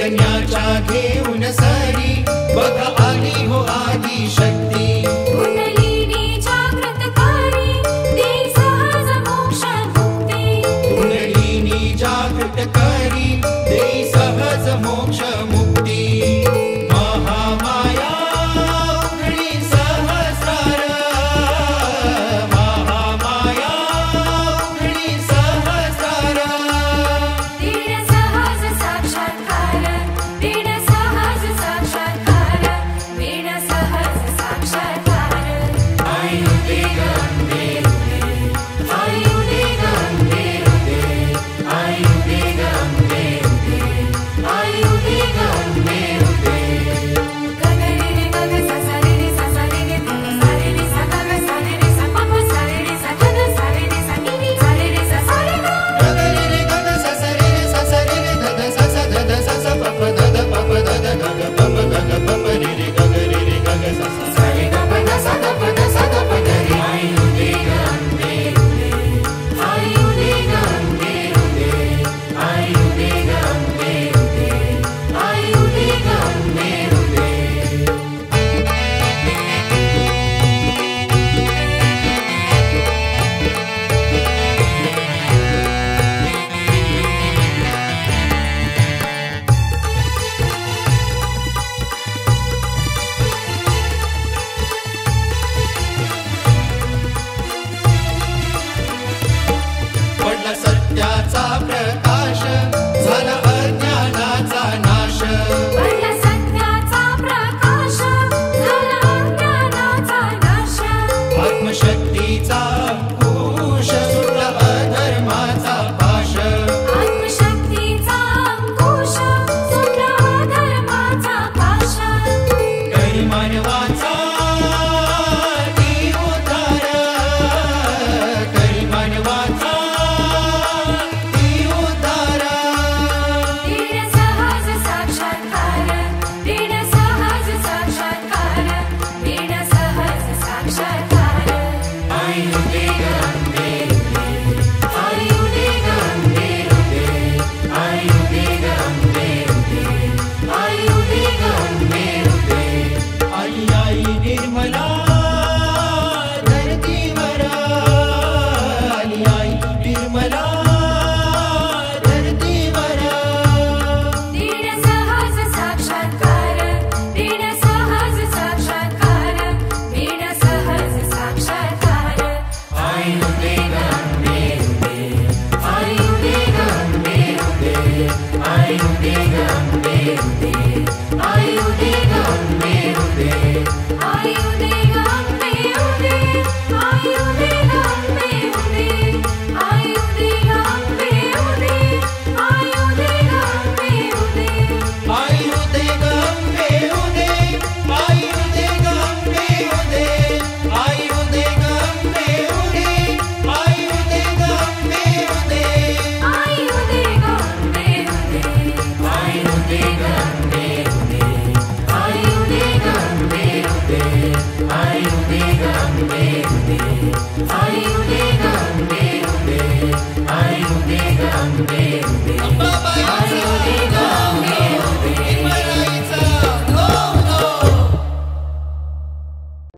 यज्ञाच्या घेऊन सरी बघा आली हो आदि शक्ती कुंडलिनी जागृतकारी देई सहज मोक्ष मुक्ती कुंडलिनी जागृतकारी देई सहज मोक्ष मुक्ती महामाया उघडी सहस्रार महामाया उघडी सहस्रार दीड सहज साक्षात्कार दीड सहज साक्षात्कार दीड सहज साक्षात्कार आयुदे गंगे आयुदे गंगे आयुदे गंगे आयुदे गंगे गगरे रे गग ससरे रे ससरे रे ससरे रे सगग सरे रे सपप सरे रे सगग सरे रे सगिनी सरे रे ससरे गा गगरे रे गग ससरे रे धद सस धद सस पप धद पप धद गग पप रे रे गगरे रे गग सस सरे ग पद सद पद सद पद रे आयुदे गंगे आयुदे गंगे आयुदे गंगे आयुदे गंगे पडला सत्याचा प्रकाश झाला अज्ञानाचा नाश पडला सत्याचा प्रकाश झाला अज्ञानाचा नाश आत्मशक्तीचा अंकुश सुटला अधर्माचा पाश आत्मशक्तीचा अंकुश सुटला अधर्माचा पाश करी मानवाचा ती उद्धार करी मानवाचा ती उद्धार दीड सहज साक्षात्कार दीड सहज साक्षात्कार दीड सहज साक्षात्कार आयुदे गंगे आयुदे गंगे आयुदे गंगे आयुदे गंगे आई आई निर्मला धरतीवर आली आई निर्मला धरतीवर दीड सहज साक्षात्कार दीड सहज साक्षात्कार दीड सहज साक्षात्कार आयुदे गंगे आयुदे गंगे आयुदे गंगे आयुदे गंगे आयुदे